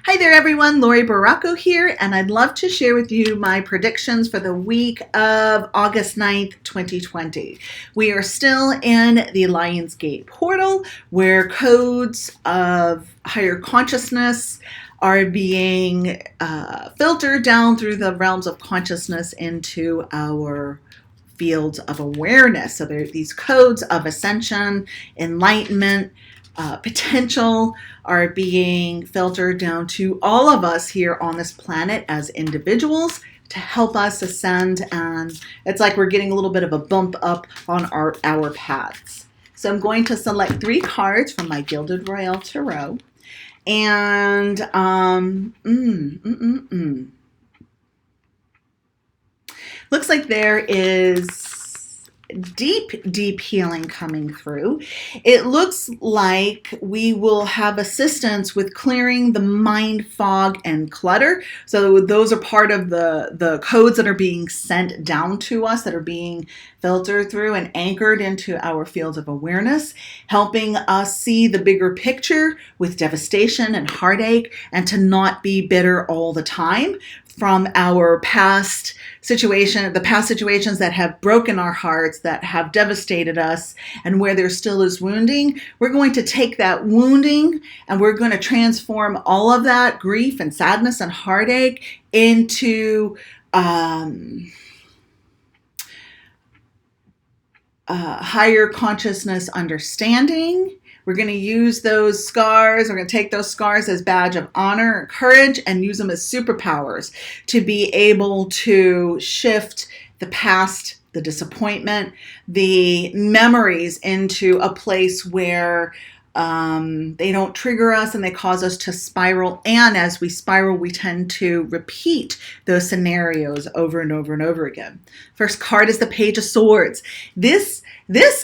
Hi there everyone, Laurie Barraco here, and I'd love to share with you my predictions for the week of August 9th, 2020. We are still in the Lionsgate portal where codes of higher consciousness are being filtered down through the realms of consciousness into our fields of awareness. So there are these codes of ascension, enlightenment, potential are being filtered down to all of us here on this planet as individuals to help us ascend, and it's like we're getting a little bit of a bump up on our paths. So I'm going to select 3 cards from my Gilded Royale Tarot, and looks like there is deep healing coming through. It looks like we will have assistance with clearing the mind fog and clutter. So those are part of the codes that are being sent down to us, that are being filtered through and anchored into our fields of awareness, helping us see the bigger picture with devastation and heartache, and to not be bitter all the time from our past situations that have broken our hearts, that have devastated us, and where there still is wounding. We're going to take that wounding and we're going to transform all of that grief and sadness and heartache into higher consciousness understanding. We're going to use those scars, we're going to take those scars as badge of honor or courage and use them as superpowers to be able to shift the past, the disappointment, the memories into a place where they don't trigger us and they cause us to spiral. And as we spiral, we tend to repeat those scenarios over and over and over again. First card is the Page of Swords. This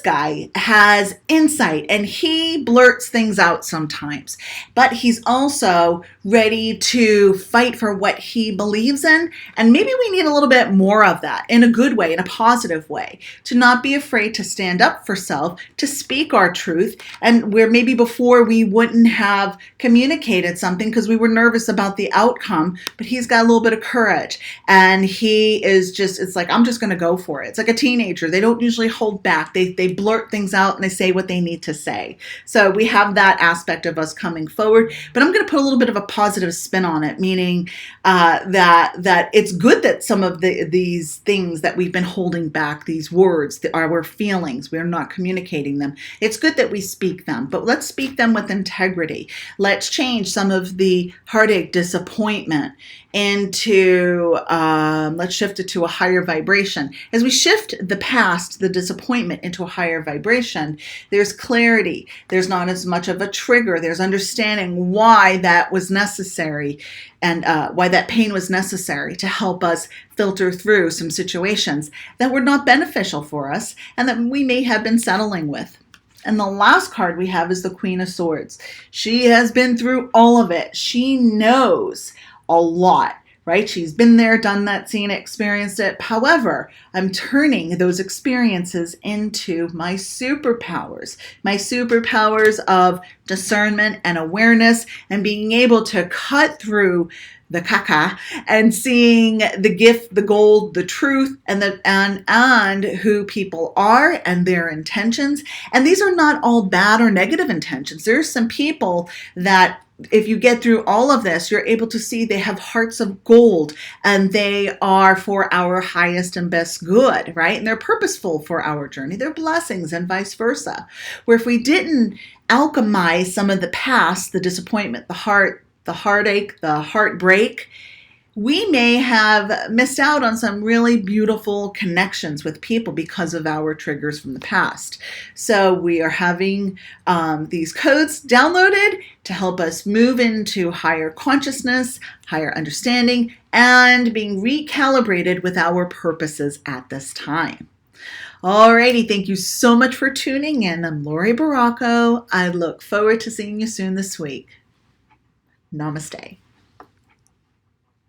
guy has insight and he blurts things out sometimes, but he's also ready to fight for what he believes in. And maybe we need a little bit more of that in a good way, in a positive way, to not be afraid to stand up for self, to speak our truth. And where maybe before we wouldn't have communicated something because we were nervous about the outcome, but he's got a little bit of courage and he is just, it's like, I'm just going to go for it. It's like a teenager. They don't usually hold back. They blurt things out and they say what they need to say. So we have that aspect of us coming forward, but I'm going to put a little bit of a positive spin on it, meaning that it's good that some of these things that we've been holding back, these words, our feelings, we're not communicating them. It's good that we speak them, but let's speak them with integrity. Let's change some of the heartache, disappointment into, let's shift it to a higher vibration. As we shift the past, the disappointment, into a higher vibration, there's clarity. There's not as much of a trigger. There's understanding why that was necessary and why that pain was necessary to help us filter through some situations that were not beneficial for us and that we may have been settling with. And the last card we have is the Queen of Swords. She has been through all of it. She knows a lot, right? She's been there, done that, seen it, experienced it. However, I'm turning those experiences into my superpowers of discernment and awareness, and being able to cut through the caca and seeing the gift, the gold, the truth, and who people are and their intentions. And these are not all bad or negative intentions. There's some people that, if you get through all of this, you're able to see they have hearts of gold and they are for our highest and best good, right? And they're purposeful for our journey. They're blessings and vice versa. Where if we didn't alchemize some of the past, the disappointment, the heartache, the heartbreak, we may have missed out on some really beautiful connections with people because of our triggers from the past. So we are having these codes downloaded to help us move into higher consciousness, higher understanding, and being recalibrated with our purposes at this time. Alrighty, thank you so much for tuning in. I'm Laurie Barraco. I look forward to seeing you soon this week. Namaste.